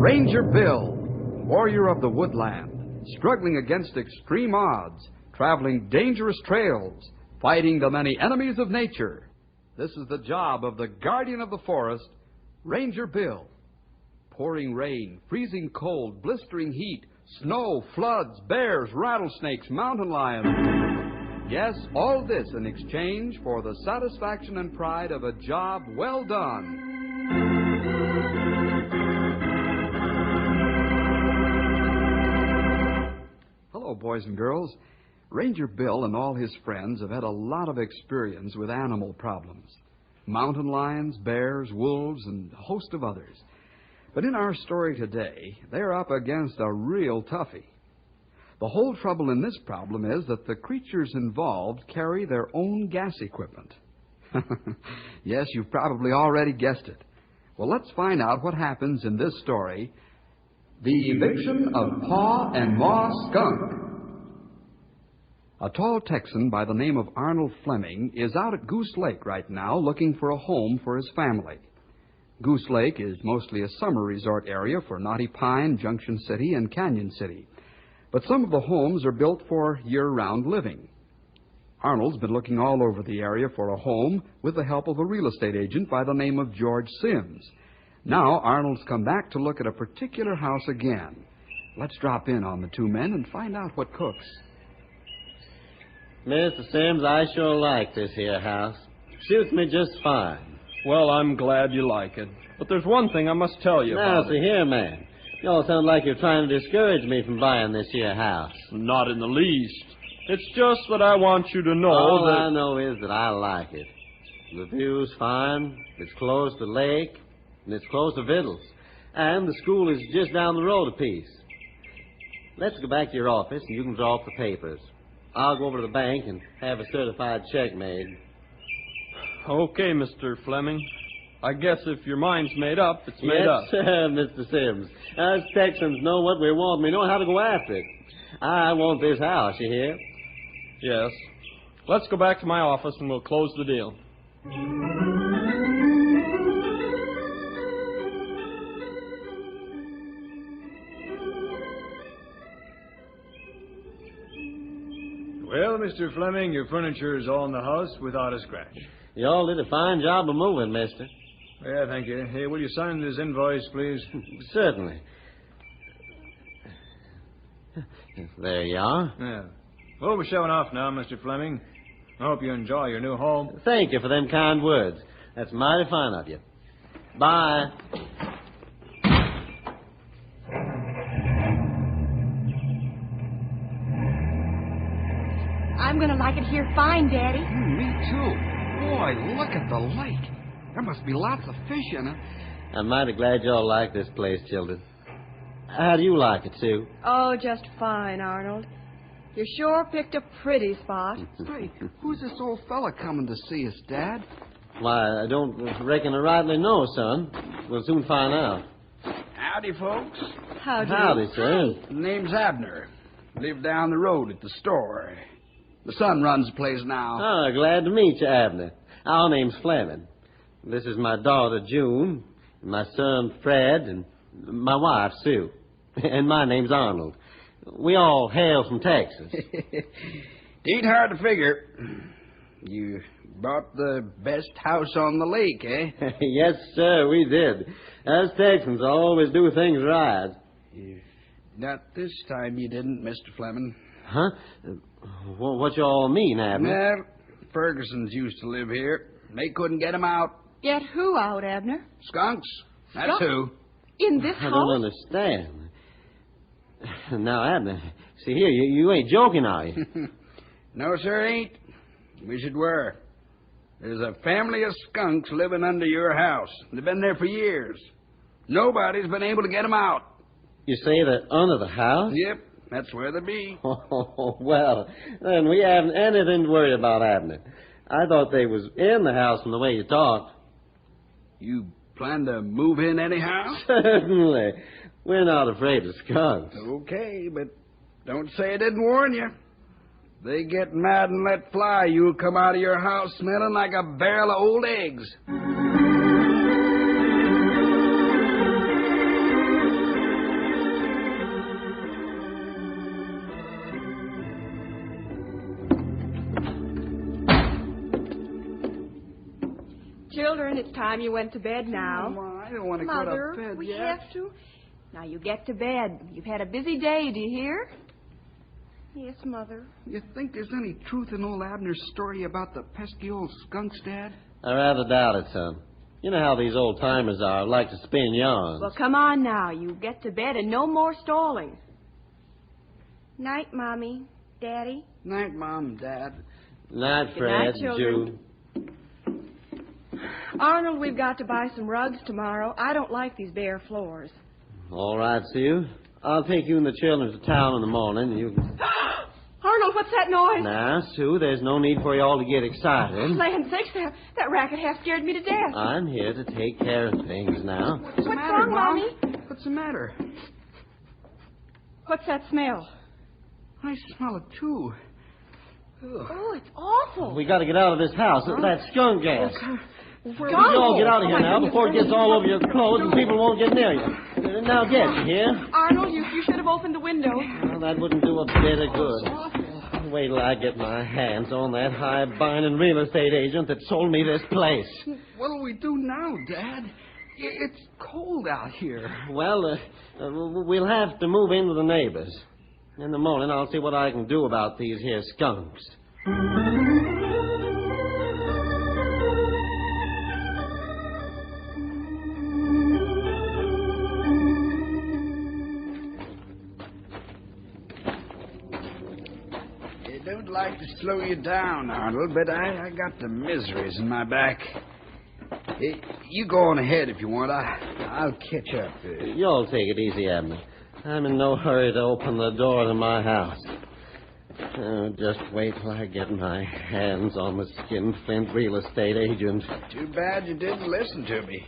Ranger Bill, warrior of the woodland, struggling against extreme odds, traveling dangerous trails, fighting the many enemies of nature. This is the job of the guardian of the forest, Ranger Bill. Pouring rain, freezing cold, blistering heat, snow, floods, bears, rattlesnakes, mountain lions. Yes, all this in exchange for the satisfaction and pride of a job well done. Hello, boys and girls. Ranger Bill and all his friends have had a lot of experience with animal problems. Mountain lions, bears, wolves, and a host of others. But in our story today, they're up against a real toughie. The whole trouble in this problem is that the creatures involved carry their own gas equipment. Yes, you've probably already guessed it. Well, let's find out what happens in this story, The Eviction of Pa and Ma Skunk. A tall Texan by the name of Arnold Fleming is out at Goose Lake right now looking for a home for his family. Goose Lake is mostly a summer resort area for Knotty Pine, Junction City, and Canyon City. But some of the homes are built for year-round living. Arnold's been looking all over the area for a home with the help of a real estate agent by the name of George Sims. Now Arnold's come back to look at a particular house again. Let's drop in on the two men and find out what cooks. Mr. Sims, I sure like this here house. Suits me just fine. Well, I'm glad you like it. But there's one thing I must tell you Now, about see it. here, man. You all sound like you're trying to discourage me from buying this here house. Not in the least. It's just that I want you to know All that... I know is that I like it. The view's fine, it's close to the lake, and it's close to Vittles. And the school is just down the road a piece. Let's go back to your office, and you can draw up the papers. I'll go over to the bank and have a certified check made. Okay, Mr. Fleming. I guess if your mind's made up, it's made up. Yes, sir, Mr. Sims. Us Texans know what we want, and we know how to go after it. I want this house, you hear? Yes. Let's go back to my office and we'll close the deal. Well, Mr. Fleming, your furniture is all in the house without a scratch. You all did a fine job of moving, mister. Yeah, thank you. Hey, will you sign this invoice, please? Certainly. There you are. Yeah. Well, we're showing off now, Mr. Fleming. I hope you enjoy your new home. Thank you for them kind words. That's mighty fine of you. Bye. I'm going to like it here fine, Daddy. Me too. Boy, look at the lake. There must be lots of fish in it. I'm mighty glad y'all like this place, children. How do you like it, Sue? Oh, just fine, Arnold. You sure picked a pretty spot. Say, who's this old fella coming to see us, Dad? Why, I don't reckon I rightly know, son. We'll soon find out. Howdy, folks. Howdy, sir. Name's Abner. Live down the road at the store. The son runs the place now. Oh, glad to meet you, Abner. Our name's Fleming. This is my daughter, June, my son, Fred, and my wife, Sue. And my name's Arnold. We all hail from Texas. It ain't hard to figure. You bought the best house on the lake, eh? Yes, sir, we did. Us Texans always do things right. Not this time you didn't, Mr. Fleming. Huh? What you all mean, Abner? Well, Fergusons used to live here. They couldn't get him out. Get who out, Abner? Skunks. That's Skunk? who. In this I house? don't understand. Now, Abner, see here, you ain't joking, are you? No, sir, ain't. Wish it were. There's a family of skunks living under your house. They've been there for years. Nobody's been able to get 'em out. You say they're under the house? Yep, that's where they be. Oh, well, then we haven't anything to worry about, Abner. I thought they was in the house from the way you talked. You plan to move in anyhow? Certainly. We're not afraid of skunks. Okay, but don't say I didn't warn you. They get mad and let fly, you'll come out of your house smelling like a barrel of old eggs. it's time you went to bed now. Mama, I don't want to go Mother, to bed we yet. have to. Now, you get to bed. You've had a busy day, do you hear? Yes, Mother. You think there's any truth in old Abner's story about the pesky old skunks, Dad? I rather doubt it, son. You know how these old-timers are, like to spin yarns. Well, come on now. You get to bed and no more stalling. Night, Mommy. Daddy. Night, Mom and Dad. Night, Good Fred, night, children. Jude. Arnold, we've got to buy some rugs tomorrow. I don't like these bare floors. All right, Sue. I'll take you and the children to town in the morning. You can... Arnold, what's that noise? Now, Sue, there's no need for you all to get excited. Land sakes, that racket half scared me to death. I'm here to take care of things now. What's wrong, Mommy? What's the matter? What's that smell? I smell it, too. Ugh. Oh, it's awful. We got to get out of this house. That skunk gas. Skunk. You all get out of here now before it gets all over your clothes and people won't get near you. Now get, you hear? Arnold, you should have opened the window. Well, that wouldn't do a bit of good. Wait till I get my hands on that high-binding real estate agent that sold me this place. What'll we do now, Dad? It's cold out here. Well, we'll have to move in with the neighbors. In the morning, I'll see what I can do about these here skunks. I don't like to slow you down, Arnold, but I got the miseries in my back. Hey, you go on ahead if you want. I'll catch up. You all take it easy, Abner. I'm in no hurry to open the door to my house. Just wait till I get my hands on the skinflint real estate agent. Too bad you didn't listen to me.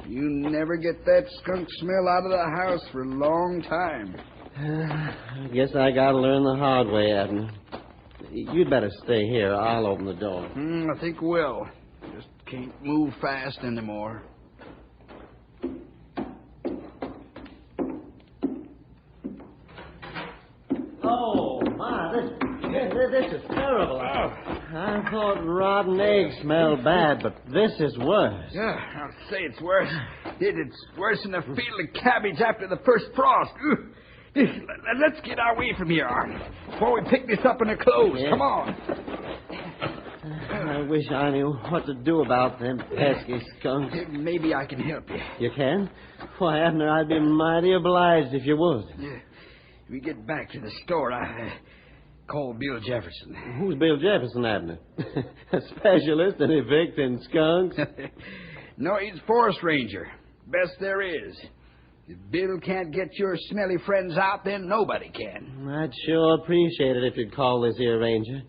You never get that skunk smell out of the house for a long time. I guess I gotta learn the hard way, Abner. You'd better stay here. I'll open the door. I think we'll. Just can't move fast anymore. Oh, my, this is terrible. I thought rotten eggs smelled bad, but this is worse. Yeah, I'll say it's worse. It's worse than a field of cabbage after the first frost. Let's get our way from here, Arnold, before we pick this up in our clothes. Yeah. Come on. I wish I knew what to do about them pesky skunks. Maybe I can help you. You can? Why, Abner, I'd be mighty obliged if you would. Yeah. If we get back to the store, I call Bill Jefferson. Who's Bill Jefferson, Abner? A specialist in evicting skunks? No, he's a forest ranger. Best there is. If Bill can't get your smelly friends out, then nobody can. I'd sure appreciate it if you'd call this here ranger.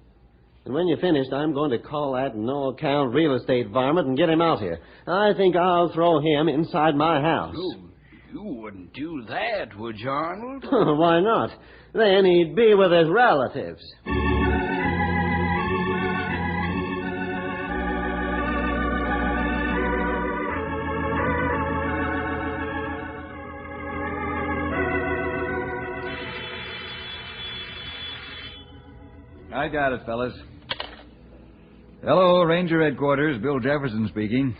And when you're finished, I'm going to call that no-account real estate varmint and get him out here. I think I'll throw him inside my house. Oh, you wouldn't do that, would you, Arnold? Why not? Then he'd be with his relatives. I got it, fellas. Hello, Ranger Headquarters. Bill Jefferson speaking.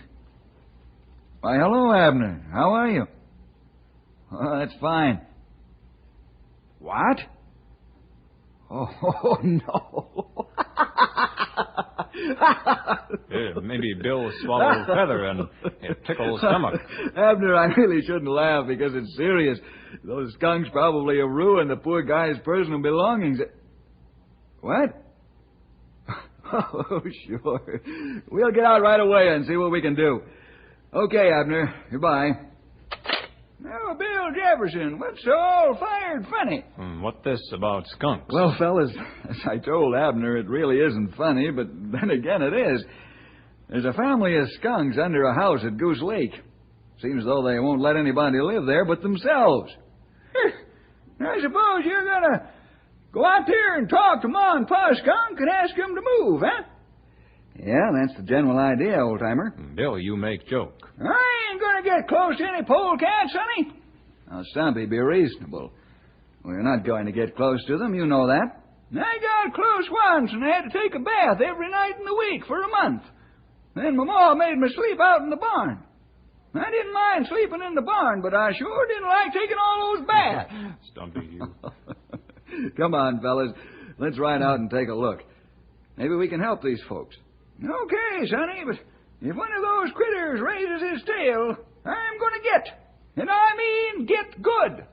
Why, hello, Abner. How are you? Oh, that's fine. What? Oh, no. Maybe Bill swallowed a feather and it tickled his stomach. Abner, I really shouldn't laugh because it's serious. Those skunks probably have ruined the poor guy's personal belongings. What? Oh, sure. We'll get out right away and see what we can do. Okay, Abner. Goodbye. Oh, Bill Jefferson, what's so all-fired funny? What's this about skunks? Well, fellas, as I told Abner, it really isn't funny, but then again it is. There's a family of skunks under a house at Goose Lake. Seems as though they won't let anybody live there but themselves. I suppose you're gonna go out there and talk to Ma and Pa Skunk and ask them to move, huh? Yeah, that's the general idea, old-timer. Bill, you make joke. I ain't gonna get close to any polecats, sonny. Now, Stumpy, be reasonable. We're not going to get close to them, you know that. I got close once, and I had to take a bath every night in the week for a month. Then my ma made me sleep out in the barn. I didn't mind sleeping in the barn, but I sure didn't like taking all those baths. Stumpy, you. Come on, fellas. Let's ride out and take a look. Maybe we can help these folks. Okay, Sonny, but if one of those critters raises his tail, I'm going to get. And I mean get good.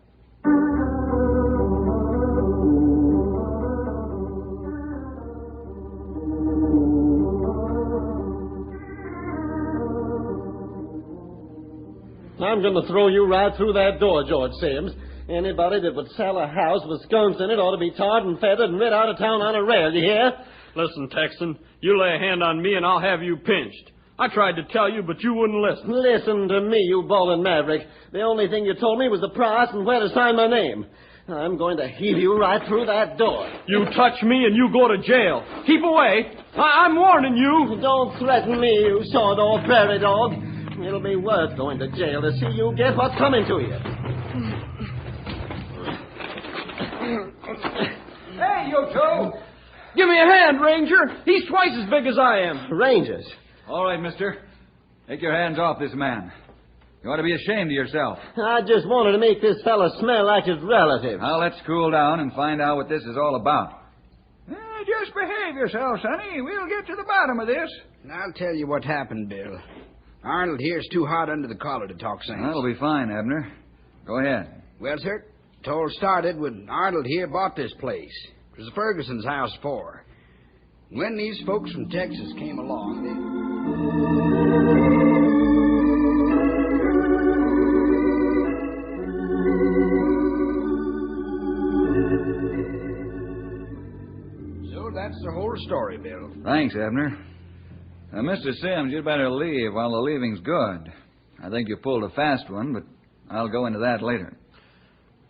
I'm going to throw you right through that door, George Sims. Anybody that would sell a house with skunks in it ought to be tarred and feathered and rid out of town on a rail, you hear? Listen, Texan, you lay a hand on me and I'll have you pinched. I tried to tell you, but you wouldn't listen. Listen to me, you ballin' maverick. The only thing you told me was the price and where to sign my name. I'm going to heave you right through that door. You touch me and you go to jail. Keep away. I'm warning you. Don't threaten me, you sawed-off prairie dog. It'll be worth going to jail to see you get what's coming to you. Hey, you two! Give me a hand, Ranger. He's twice as big as I am. Rangers. All right, mister. Take your hands off this man. You ought to be ashamed of yourself. I just wanted to make this fella smell like his relative. Now, let's cool down and find out what this is all about. Just behave yourself, Sonny. We'll get to the bottom of this. I'll tell you what happened, Bill. Arnold here's too hot under the collar to talk sense. That'll be fine, Abner. Go ahead. Well, sir, it all started when Arnold here bought this place. It was the Ferguson's house before. When these folks from Texas came along, So that's the whole story, Bill. Thanks, Abner. Now, Mr. Sims, you'd better leave while the leaving's good. I think you pulled a fast one, but I'll go into that later.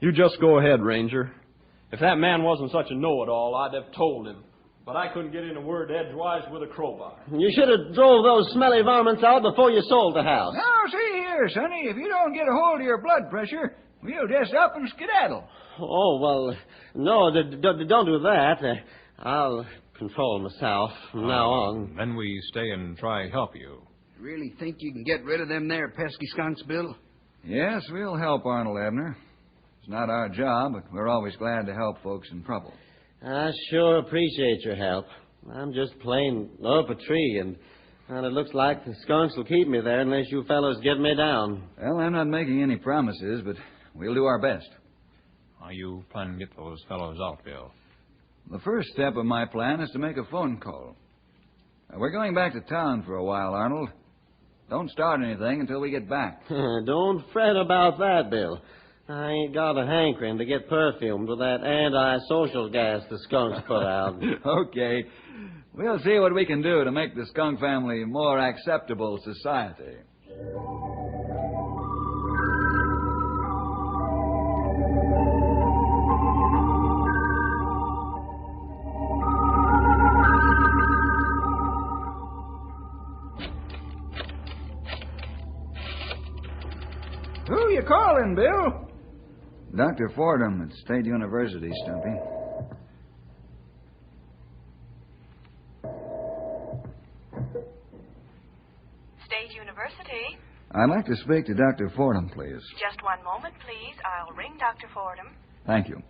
You just go ahead, Ranger. If that man wasn't such a know-it-all, I'd have told him. But I couldn't get in a word edgewise with a crowbar. You should have drove those smelly varmints out before you sold the house. Now, see here, Sonny. If you don't get a hold of your blood pressure, we'll just up and skedaddle. Oh, well, no, don't do that. I'll control myself from now on. Then we stay and try help you. Really think you can get rid of them there pesky skunks, Bill? Yes, we'll help Arnold, Abner. It's not our job, but we're always glad to help folks in trouble. I sure appreciate your help. I'm just plain up a tree, and it looks like the skunks will keep me there unless you fellows get me down. Well, I'm not making any promises, but we'll do our best. How you plan to get those fellows out, Bill? The first step of my plan is to make a phone call. We're going back to town for a while, Arnold. Don't start anything until we get back. Don't fret about that, Bill. I ain't got a hankering to get perfumed with that anti-social gas the skunks put out. Okay. We'll see what we can do to make the skunk family more acceptable society. Who you calling, Bill? Dr. Fordham at State University, Stumpy. State University. I'd like to speak to Dr. Fordham, please. Just one moment, please. I'll ring Dr. Fordham. Thank you.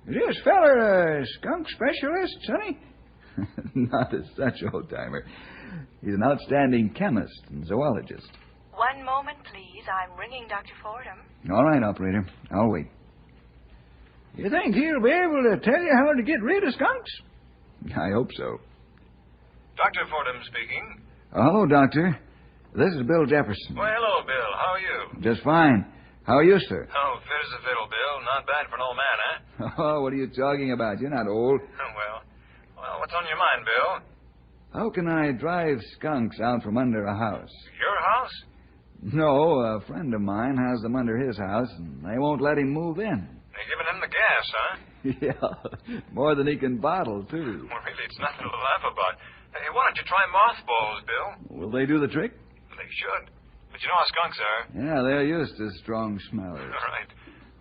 Is this feller a skunk specialist, Sonny? Not as such, old-timer. He's an outstanding chemist and zoologist. One moment, please. I'm ringing Dr. Fordham. All right, operator. I'll wait. You think he'll be able to tell you how to get rid of skunks? I hope so. Dr. Fordham speaking. Hello, Doctor. This is Bill Jefferson. Well, hello, Bill. How are you? Just fine. How are you, sir? Oh, fit as a fiddle, Bill. Not bad for an old man, huh? Oh, what are you talking about? You're not old. Well, what's on your mind, Bill? How can I drive skunks out from under a house? Your house? No, a friend of mine has them under his house, and they won't let him move in. They're giving him the gas, huh? Yeah, more than he can bottle, too. Well, really, it's nothing to laugh about. Hey, why don't you try mothballs, Bill? Will they do the trick? They should. But you know how skunks are. Yeah, they're used to strong smellers. All right.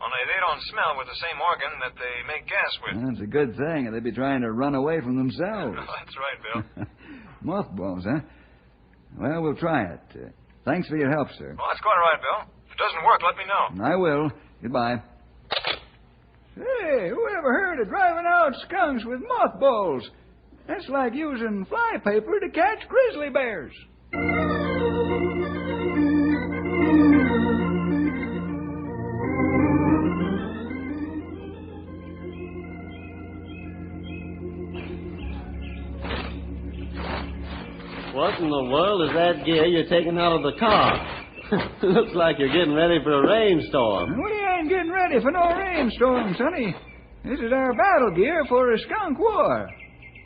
Only they don't smell with the same organ that they make gas with. That's a good thing. They'd be trying to run away from themselves. That's right, Bill. Mothballs, huh? Well, we'll try it. Thanks for your help, sir. Well, that's quite all right, Bill. If it doesn't work, let me know. I will. Goodbye. Hey, who ever heard of driving out skunks with mothballs? That's like using flypaper to catch grizzly bears. What in the world is that gear you're taking out of the car? Looks like you're getting ready for a rainstorm. We ain't getting ready for no rainstorm, Sonny. This is our battle gear for a skunk war.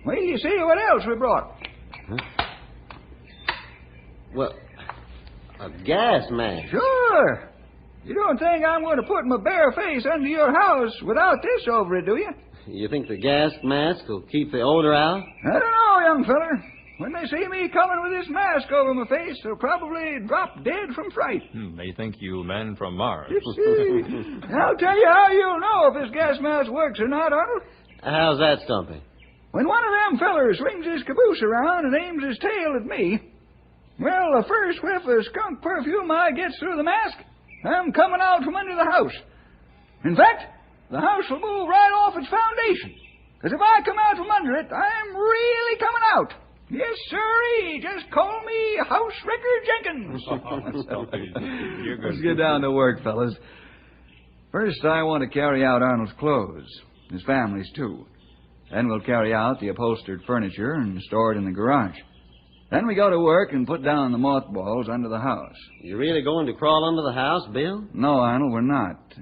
Wait till you see what else we brought. Huh? Well, a gas mask. Sure. You don't think I'm going to put my bare face under your house without this over it, do you? You think the gas mask will keep the odor out? I don't know, young feller. When they see me coming with this mask over my face, they'll probably drop dead from fright. They think you men from Mars. I'll tell you how you'll know if this gas mask works or not, Arnold. How's that, Stumpy? When one of them fellers swings his caboose around and aims his tail at me, well, the first whiff of skunk perfume I gets through the mask, I'm coming out from under the house. In fact, the house will move right off its foundation. Because if I come out from under it, I'm really coming out. Yes, sirree. Just call me House Wrecker Jenkins. Let's get down to work, fellas. First, I want to carry out Arnold's clothes. His family's, too. Then we'll carry out the upholstered furniture and store it in the garage. Then we go to work and put down the mothballs under the house. You really going to crawl under the house, Bill? No, Arnold, we're not.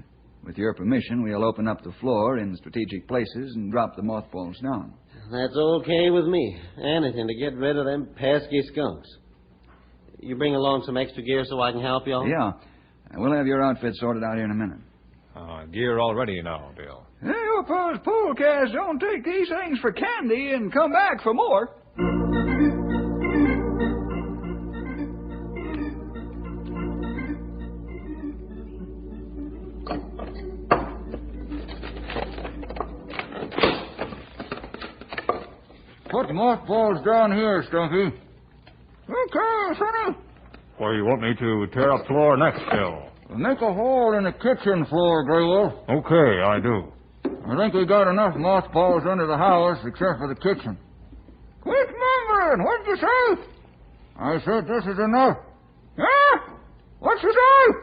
With your permission, we'll open up the floor in strategic places and drop the mothballs down. That's okay with me. Anything to get rid of them pesky skunks. You bring along some extra gear so I can help you all? Yeah. We'll have your outfit sorted out here in a minute. Gear all ready now, Bill. Hey, you suppose polecats don't take these things for candy and come back for more. Put mothballs down here, Stumpy. Okay, Sonny. Where you want me to tear up floor next, Bill? Make a hole in the kitchen floor, Grey. Okay, I do. I think we got enough mothballs under the house, except for the kitchen. Quit mumbling. What'd you say? I said this is enough. Huh? What'd you say?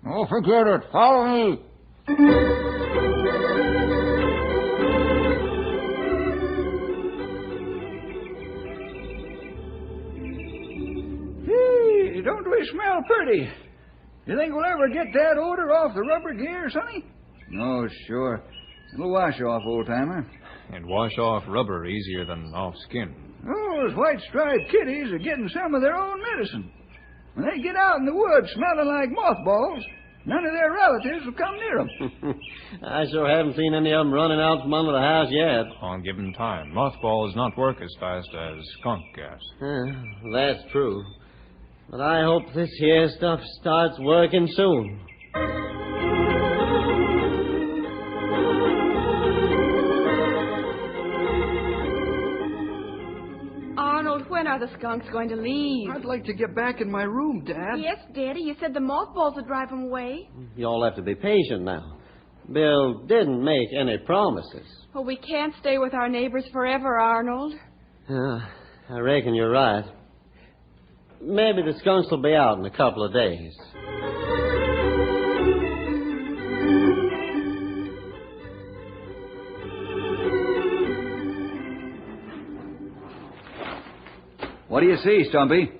Oh, forget it. Follow me. Gee, don't we smell pretty? You think we'll ever get that odor off the rubber gear, Sonny? Oh, sure. It'll wash off, old-timer. And wash off rubber easier than off skin. Those white-striped kitties are getting some of their own medicine. When they get out in the woods smelling like mothballs, none of their relatives will come near them. I sure haven't seen any of them running out from under the house yet. On given time. Mothballs not work as fast as skunk gas. That's true. But I hope this here stuff starts working soon. Arnold, when are the skunks going to leave? I'd like to get back in my room, Dad. Yes, Daddy. You said the mothballs would drive them away. You all have to be patient now. Bill didn't make any promises. Well, we can't stay with our neighbors forever, Arnold. I reckon you're right. Maybe the skunks will be out in a couple of days. What do you see, Stumpy?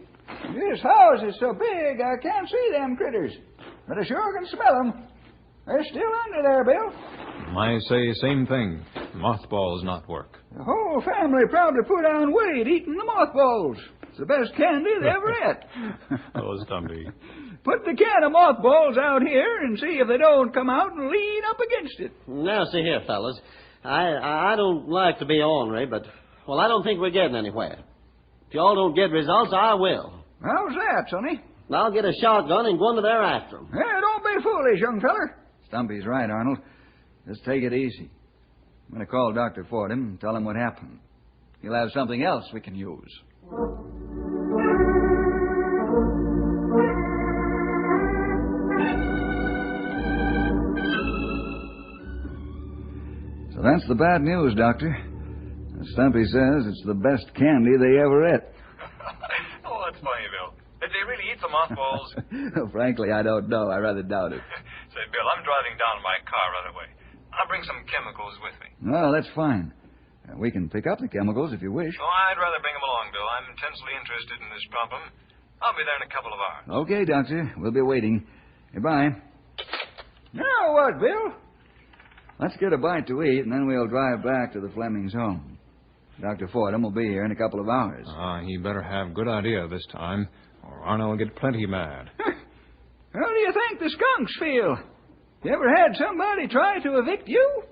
This house is so big I can't see them critters. But I sure can smell them. They're still under there, Bill. I say same thing. Mothballs not work. The whole family probably put on weight eating the mothballs. It's the best candy they ever ate. Oh, Stumpy. Put the can of mothballs out here and see if they don't come out and lean up against it. Now, see here, fellas. I don't like to be ornery, but, well, I don't think we're getting anywhere. If y'all don't get results, I will. How's that, Sonny? I'll get a shotgun and go under there after them. Yeah, don't be foolish, young feller. Stumpy's right, Arnold. Just take it easy. I'm going to call Dr. Fordham and tell him what happened. He'll have something else we can use. That's the bad news, Doctor. Stumpy says it's the best candy they ever ate. Oh, that's funny, Bill. Did they really eat the mothballs? Frankly, I don't know. I rather doubt it. Say, Bill, I'm driving down in my car right away. I'll bring some chemicals with me. Well, that's fine. We can pick up the chemicals if you wish. Oh, I'd rather bring them along, Bill. I'm intensely interested in this problem. I'll be there in a couple of hours. Okay, Doctor. We'll be waiting. Goodbye. Now what, Bill? Let's get a bite to eat, and then we'll drive back to the Flemings' home. Dr. Fordham will be here in a couple of hours. He better have good idea this time, or Arnold will get plenty mad. How do you think the skunks feel? You ever had somebody try to evict you?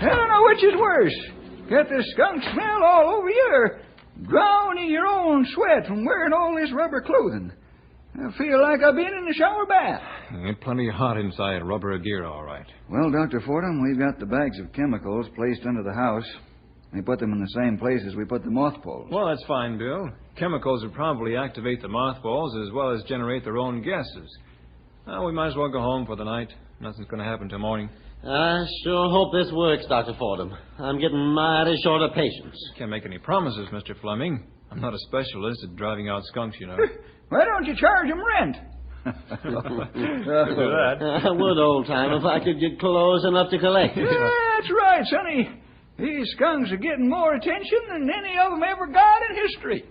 I don't know which is worse. Get the skunk smell all over you, or drown in your own sweat from wearing all this rubber clothing. I feel like I've been in the shower bath. It's plenty hot inside rubber gear, all right. Well, Dr. Fordham, we've got the bags of chemicals placed under the house. We put them in the same place as we put the mothballs. Well, that's fine, Bill. Chemicals would probably activate the mothballs as well as generate their own gases. Well, we might as well go home for the night. Nothing's going to happen till morning. I sure hope this works, Dr. Fordham. I'm getting mighty short of patience. Can't make any promises, Mr. Fleming. I'm not a specialist at driving out skunks, you know. Why don't you charge them rent? Do that. I would, old-time, if I could get close enough to collect. Yeah, that's right, Sonny. These skunks are getting more attention than any of them ever got in history.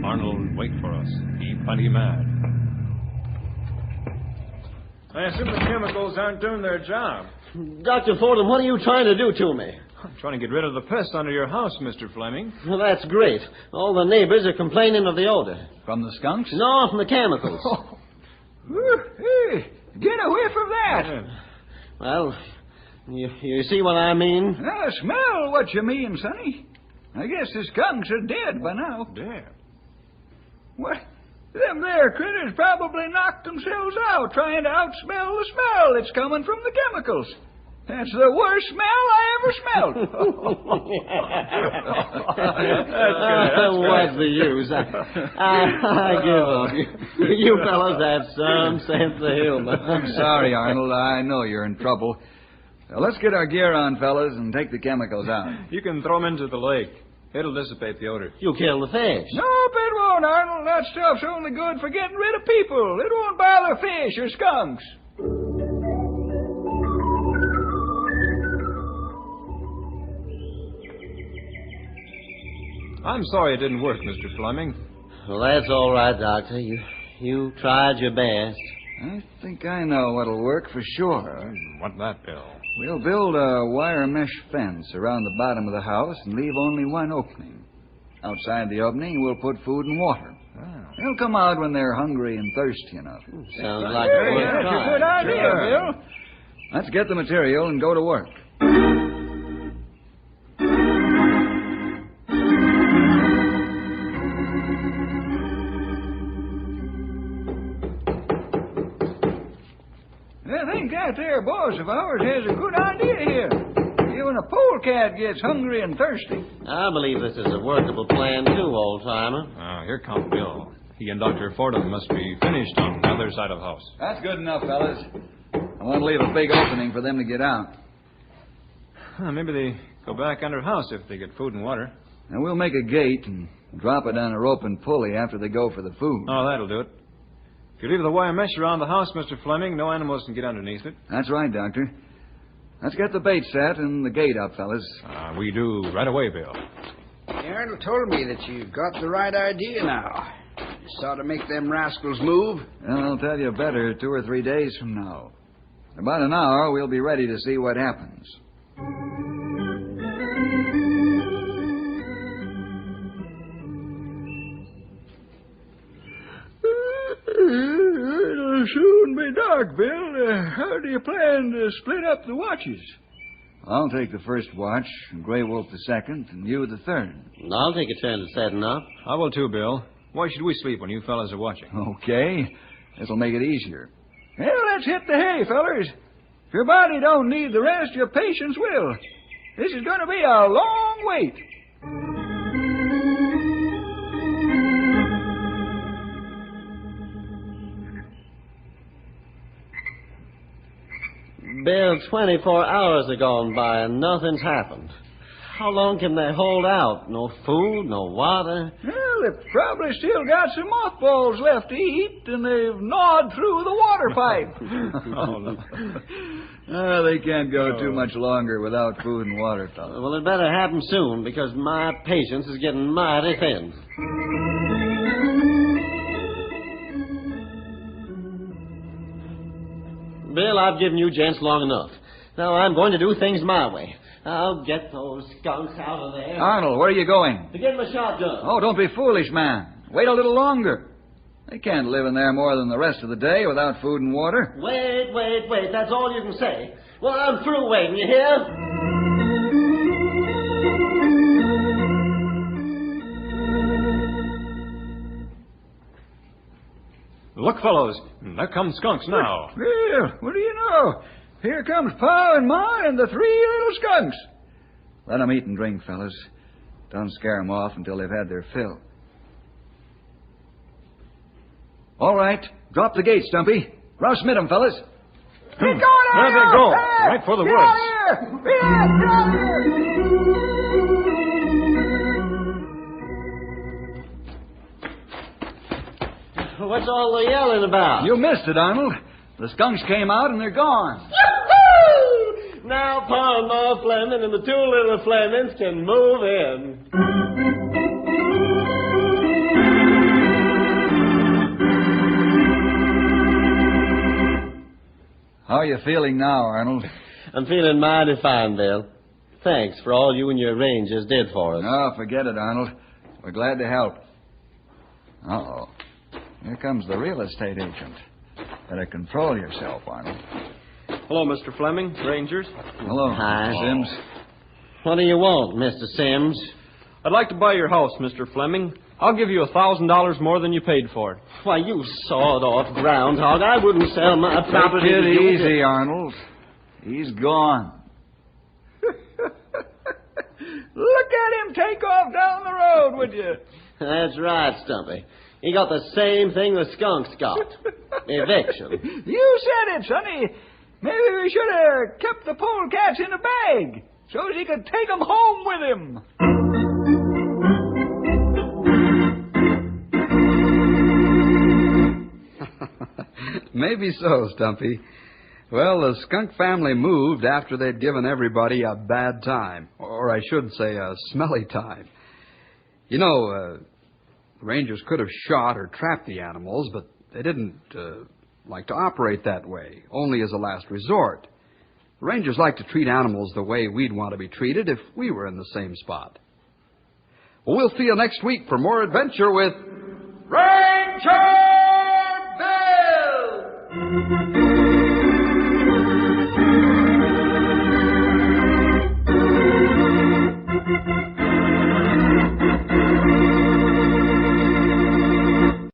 Arnold, wait for us. He plenty mad. I assume the chemicals aren't doing their job. Dr. Fordham, what are you trying to do to me? I'm trying to get rid of the pest under your house, Mr. Fleming. Well, that's great. All the neighbors are complaining of the odor. From the skunks? No, from the chemicals. Hey, get away from that. Yeah. Well, you see what I mean? I smell what you mean, Sonny. I guess the skunks are dead by now. Dead? What? Them there critters probably knocked themselves out trying to outsmell the smell that's coming from the chemicals. That's the worst smell I ever smelled. What's the use? I give up. You fellas have some sense of humor. I'm sorry, Arnold. I know you're in trouble. Now, let's get our gear on, fellas, and take the chemicals out. You can throw them into the lake. It'll dissipate the odor. You kill the fish. Nope, it won't, Arnold. That stuff's only good for getting rid of people. It won't bother fish or skunks. I'm sorry it didn't work, Mr. Fleming. Well, that's all right, Doctor. You tried your best. I think I know what'll work for sure. What's that, Bill? We'll build a wire mesh fence around the bottom of the house and leave only one opening. Outside the opening, we'll put food and water. They'll come out when they're hungry and thirsty enough. Sounds like a good That's a good try. idea, Bill. Let's get the material and go to work. I think that there boss of ours has a good idea here. Even a polecat gets hungry and thirsty. I believe this is a workable plan, too, old-timer. Here comes Bill. He and Dr. Fordham must be finished on the other side of the house. That's good enough, fellas. I want to leave a big opening for them to get out. Maybe they go back under house if they get food and water. And we'll make a gate and drop it on a rope and pulley after they go for the food. Oh, that'll do it. If you leave the wire mesh around the house, Mr. Fleming, no animals can get underneath it. That's right, Doctor. Let's get the bait set and the gate up, fellas. We do right away, Bill. Arnold told me that you've got the right idea now. Just ought to make them rascals move. Well, I'll tell you better 2 or 3 days from now. In about an hour, we'll be ready to see what happens. It'll soon be dark, Bill. How do you plan to split up the watches? I'll take the first watch, and Grey Wolf the second, and you the third. I'll take a turn at setting up. I will too, Bill. Why should we sleep when you fellas are watching? Okay. This'll make it easier. Well, let's hit the hay, fellers. If your body don't need the rest, your patience will. This is going to be a long wait. Bill, 24 hours have gone by and nothing's happened. How long can they hold out? No food, no water? Well, they've probably still got some mothballs left to eat, and they've gnawed through the water pipe. They can't go too much longer without food and water, fellas. Well, it better happen soon, because my patience is getting mighty thin. Bill, I've given you gents long enough. Now I'm going to do things my way. I'll get those skunks out of there. Arnold, where are you going? To get my shotgun. Oh, don't be foolish, man. Wait a little longer. They can't live in there more than the rest of the day without food and water. Wait. That's all you can say. Well, I'm through waiting, you hear? Look, fellows, there come skunks now. Well, what do you know? Here comes Pa and Ma and the three little skunks. Let 'em eat and drink, fellas. Don't scare 'em off until they've had their fill. All right, drop the gate, Stumpy. Rouse 'em, fellas. There they go, right for the woods. What's all the yelling about? You missed it, Arnold. The skunks came out and they're gone. Yahoo! Now Pa and Ma Fleming and the two little Flemings can move in. How are you feeling now, Arnold? I'm feeling mighty fine, Bill. Thanks for all you and your rangers did for us. No, forget it, Arnold. We're glad to help. Uh-oh. Here comes the real estate agent. Better control yourself, Arnold. Hello, Mr. Fleming, Rangers. Hello, Hi. Sims. What do you want, Mr. Sims? I'd like to buy your house, Mr. Fleming. I'll give you $1,000 more than you paid for it. Why, you sawed-off groundhog. I wouldn't sell my property Take to it you. easy, Arnold. He's gone. Look at him take off down the road, would you? That's right, Stumpy. He got the same thing the skunks got. Eviction. You said it, Sonny. Maybe we should have kept the polecats in a bag so as he could take them home with him. Maybe so, Stumpy. Well, the skunk family moved after they'd given everybody a bad time. Or I should say a smelly time. You know, the Rangers could have shot or trapped the animals, but they didn't like to operate that way, only as a last resort. The Rangers like to treat animals the way we'd want to be treated if we were in the same spot. Well, we'll see you next week for more adventure with Ranger Bill!